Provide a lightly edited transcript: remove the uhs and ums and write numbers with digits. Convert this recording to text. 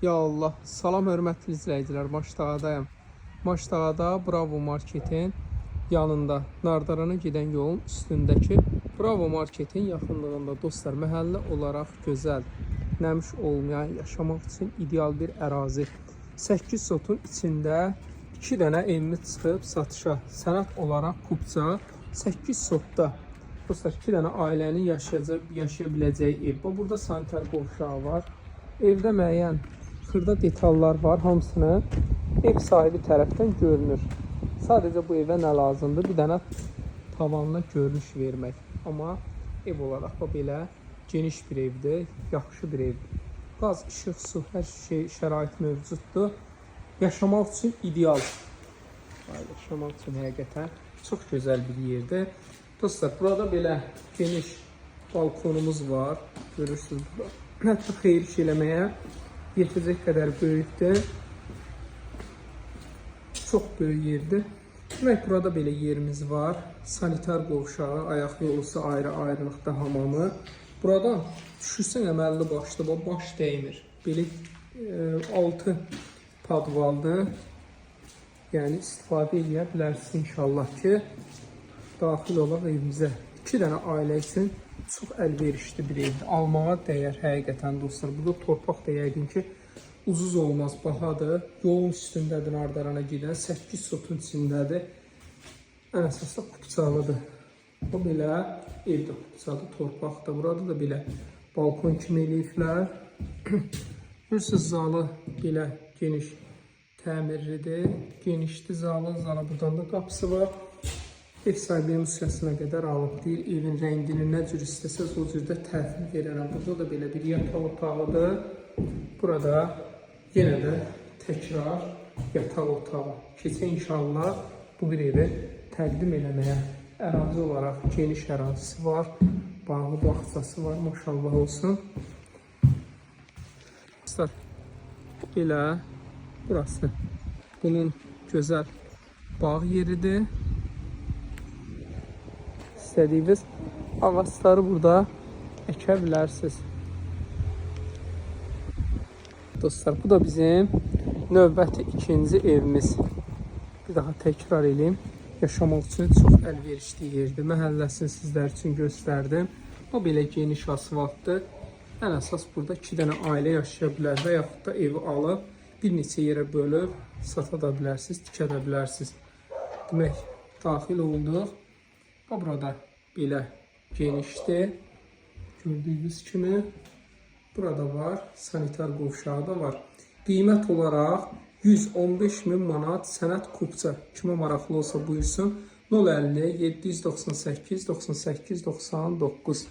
Ya Allah, salam hörmətli izləyicilər, Maçdağadayım. Maçdağada Bravo Marketin yanında, Nardarana gedən yolun üstündəki Bravo Marketin yaxınlığında dostlar, məhəllə olaraq gözəl, nəmiş olmayan, yaşamaq üçün ideal bir ərazi. 8 sotun içində 2 dənə evimiz çıxıb satışa. Sənət olaraq Kupça 8 sotda. Dostlar, 2 dənə ailənin yaşaya biləcəyi ev. Burada sanitar qovşağı var. Evdə müəyyən xırda detallar var, hamısını ev sahibi tərəfdən görünür. Sadəcə bu evə nə lazımdır? Bir dənə tavanına görünüş vermək. Amma ev olaraq belə geniş bir evdir, yaxşı bir evdir. Qaz, işıq, su, hər şey, şərait mövcuddur. Yaşamaq üçün ideal. Yaşamaq üçün həqiqətən çox gözəl bir yerdir. Dostlar, burada belə geniş balkonumuz var. Görürsünüz burada. Hətta xeyir iş eləməyə yetəcək qədər böyükdür. Çox böyük yerdir. Demək, burada belə yerimiz var. Sanitar qovşağı, ayaq yolusu ayrı-ayrılıqda hamamı. Buradan düşürsən əməlli başlı, baş dəymir. Belə 6 padvaldır. Yəni istifadə edə bilərsiniz inşallah ki, daxil olaq evimizə. 2 dənə ailə üçün çox əlverişli bir evdir. Almağa dəyər həqiqətən dostlar. Burada torpaq da yəqin ki ucuz olmaz, bahadır. Yolun üstündədir, Nardarana gedən 8 sotun içindədir. Ən əsasda Kupçalıdır. Bu belə evdə Kupçalı, torpaqda. Burada da belə balkon kimi eləyiblər. Görürsünüz, zalı belə geniş təmirlidir. Genişdir zalı. Zala buradan da qapısı var. Ev sahibinin müsiyasına qədər alıb deyil. Evin rəngini nə cür istəsəz o cürdə təhvil verərəm. Burada da belə bir yataq otağıdır. Burada yenə də təkrar yataq otağı. Keçən inşallah bu bir evi təqdim eləməyə. Ərazi olaraq geniş ərazisi var. Bağlı bağçası var. Maşallah olsun. Belə burası bunun gözəl bağ yeridir. İstədiyiniz ağaçları burada əkə bilərsiniz. Dostlar, bu da bizim növbəti ikinci evimiz. Bir daha təkrar edeyim. Yaşamaq üçün çox əlverişli yerdir. Məhəlləsini sizlər üçün göstərdim. O belə geniş asfaltdır. Ən əsas burada 2 dənə ailə yaşaya bilər və yaxud da evi alıb bir neçə yerə bölüb sata da bilərsiniz, tikə də bilərsiniz. Demək, daxil olduq. Burada belə genişdir. Gördüyünüz kimi burada var. Sanitar qovşağı da var. Qiymət olaraq 115.000 manat sənət Kupça. Kimə maraqlı olsa buyursun. 050 798 98 99.